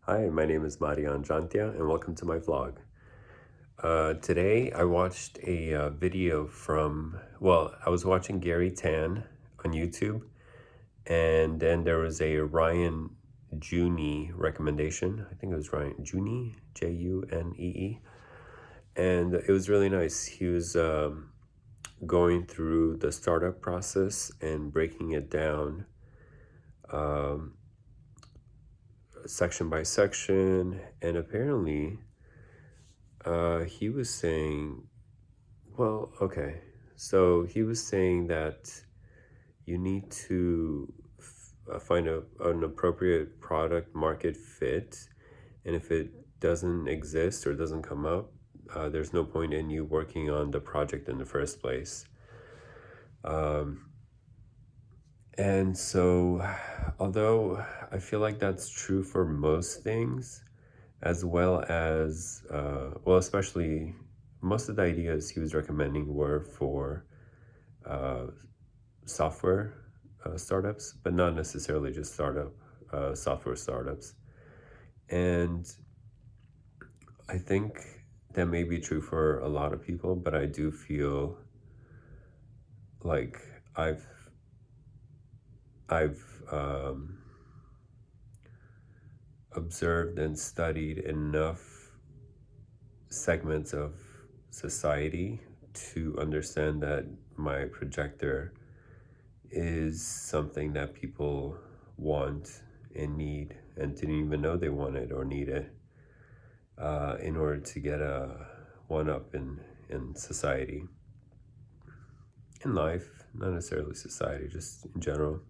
Hi, my name is Marian Jantia, and welcome to my vlog. Today, I watched a video I was watching Garry Tan on YouTube, and then there was a Ryan Junee recommendation. I think it was Ryan Junee, Junee, and it was really nice. He was going through the startup process and breaking it down um, section by section, and apparently he was saying, okay. So he was saying that you need to find an appropriate product market fit. And if it doesn't exist or doesn't come up, there's no point in you working on the project in the first place. And so, although I feel like that's true for most things, as well as, especially most of the ideas he was recommending were for uh, software startups, but not necessarily just software startups. And I think that may be true for a lot of people, but I do feel like I've observed and studied enough segments of society to understand that my projector is something that people want and need and didn't even know they wanted or needed in order to get a one up in society, in life, not necessarily society, just in general.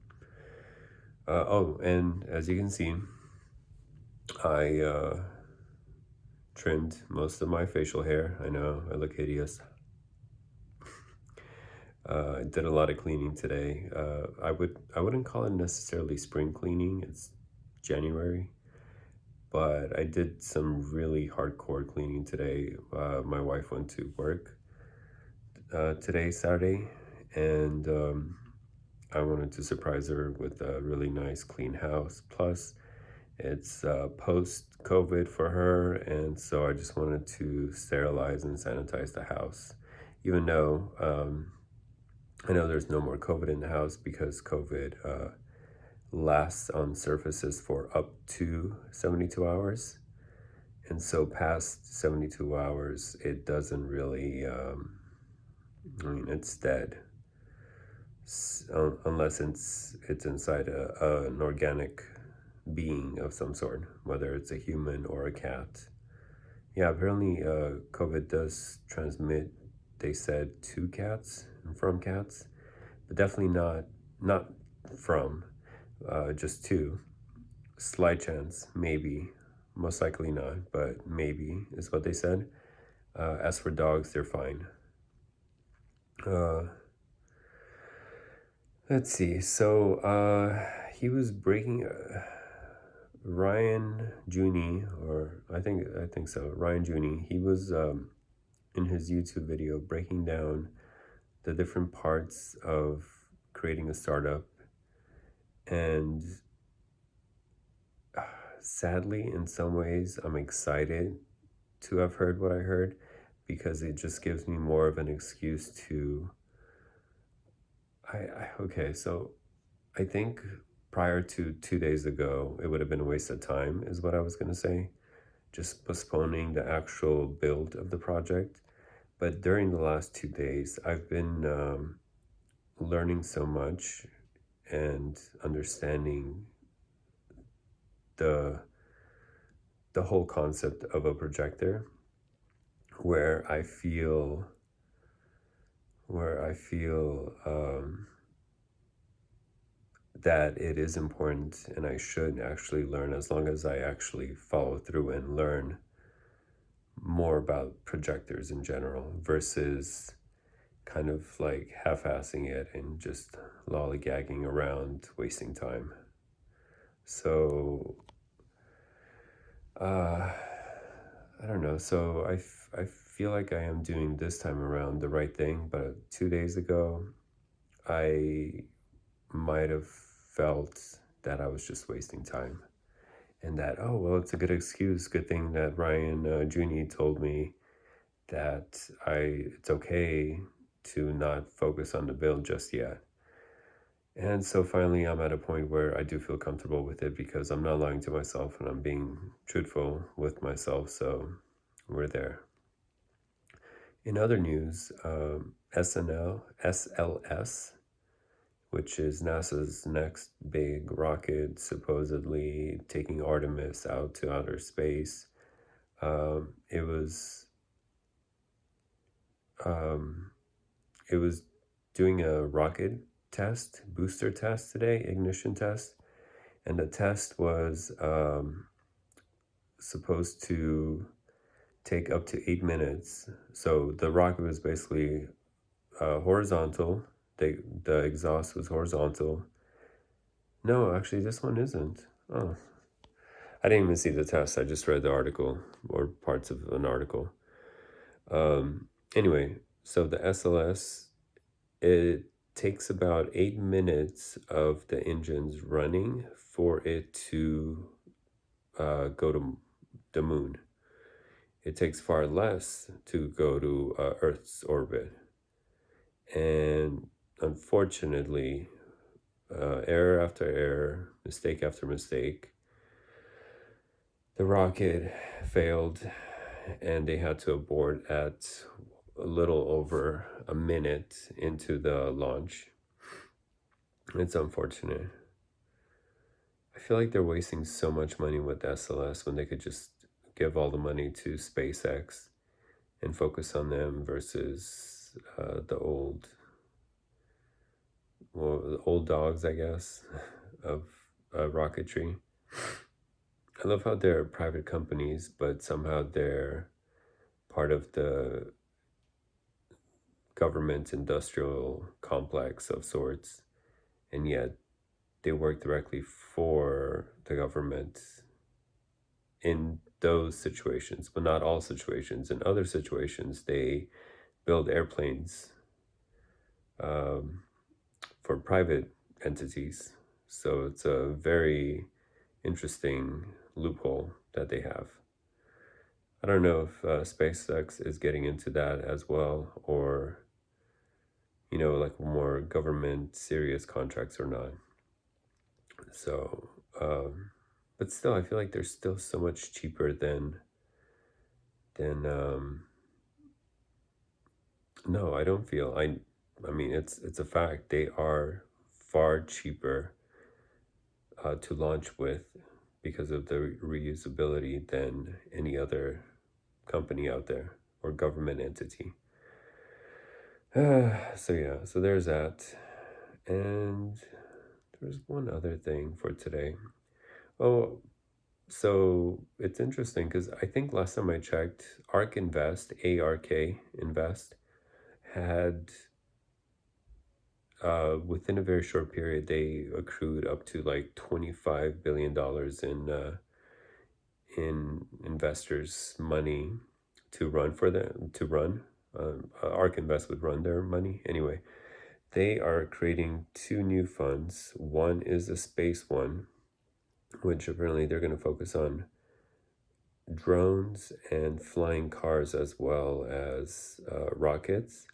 And as you can see, I trimmed most of my facial hair. I know I look hideous. I did a lot of cleaning today. I wouldn't call it necessarily spring cleaning. It's January, but I did some really hardcore cleaning today. My wife went to work today, Saturday, and I wanted to surprise her with a really nice clean house. Plus, it's post-COVID for her, and so I just wanted to sterilize and sanitize the house, even though I know there's no more COVID in the house because COVID lasts on surfaces for up to 72 hours. And so past 72 hours, it doesn't really, it's dead. Unless it's inside an organic being of some sort, whether it's a human or a cat. Yeah, apparently COVID does transmit, they said, to cats and from cats, but definitely not from, just to. Slight chance, maybe, most likely not, but maybe is what they said. As for dogs, they're fine. Let's see. So he was breaking Ryan Junee, or I think so, Ryan Junee. He was in his YouTube video breaking down the different parts of creating a startup, and sadly, in some ways, I'm excited to have heard what I heard because it just gives me more of an excuse to. Okay, so I think prior to 2 days ago, it would have been a waste of time, is what I was going to say, just postponing the actual build of the project. But during the last 2 days, I've been learning so much and understanding the whole concept of a projector, where I feel that it is important and I should actually learn, as long as I actually follow through and learn more about projectors in general versus kind of like half-assing it and just lollygagging around, wasting time. So I don't know. So I feel like I am doing this time around the right thing, but 2 days ago I might have felt that I was just wasting time. and that, oh, well, it's a good excuse. Good thing that Ryan Junee told me that it's okay to not focus on the build just yet. And so finally, I'm at a point where I do feel comfortable with it because I'm not lying to myself and I'm being truthful with myself. So we're there. In other news, SLS, which is NASA's next big rocket, supposedly taking Artemis out to outer space. It was um, it was doing a rocket test, booster test today, ignition test, and the test was supposed to take up to 8 minutes. So the rocket was basically horizontal. The exhaust was horizontal. No, actually, this one isn't. Oh, I didn't even see the test. I just read the article or parts of an article. Anyway, so the SLS, it takes about 8 minutes of the engines running for it to go to the moon. It takes far less to go to Earth's orbit. And unfortunately, error after error, mistake after mistake, the rocket failed and they had to abort at a little over a minute into the launch. It's unfortunate. I feel like they're wasting so much money with SLS when they could just give all the money to SpaceX and focus on them versus the old dogs, I guess, of rocketry. I love how they're private companies, but somehow they're part of the government industrial complex of sorts, and yet they work directly for the government in those situations, but not all situations. In other situations, they build airplanes for private entities. So it's a very interesting loophole that they have. I don't know if SpaceX is getting into that as well, or, like more government serious contracts or not. So, but still, I feel like they're still so much cheaper than no, I don't feel, I mean, it's a fact. They are far cheaper to launch with because of the reusability than any other company out there or government entity. So yeah, so there's that. And there's one other thing for today. Oh, so it's interesting because I think last time I checked, ARK Invest, ARK Invest, had within a very short period, they accrued up to like $25 billion in investors' money to run for them, to run. ARK Invest would run their money. Anyway, they are creating two new funds. One is a space one, which apparently they're going to focus on drones and flying cars as well as rockets.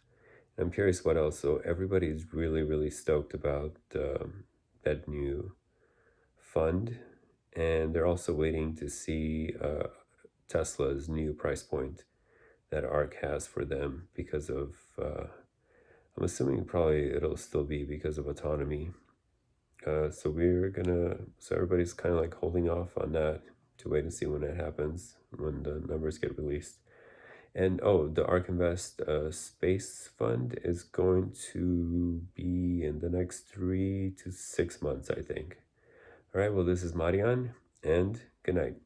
I'm curious what else. So everybody's really, really stoked about that new fund. And they're also waiting to see Tesla's new price point that ARK has for them because of, I'm assuming probably it'll still be because of autonomy. So everybody's kind of like holding off on that to wait and see when it happens, when the numbers get released. And oh, the ARK Invest Space Fund is going to be in the next 3 to 6 months, I think. All right, well, this is Marian, and good night.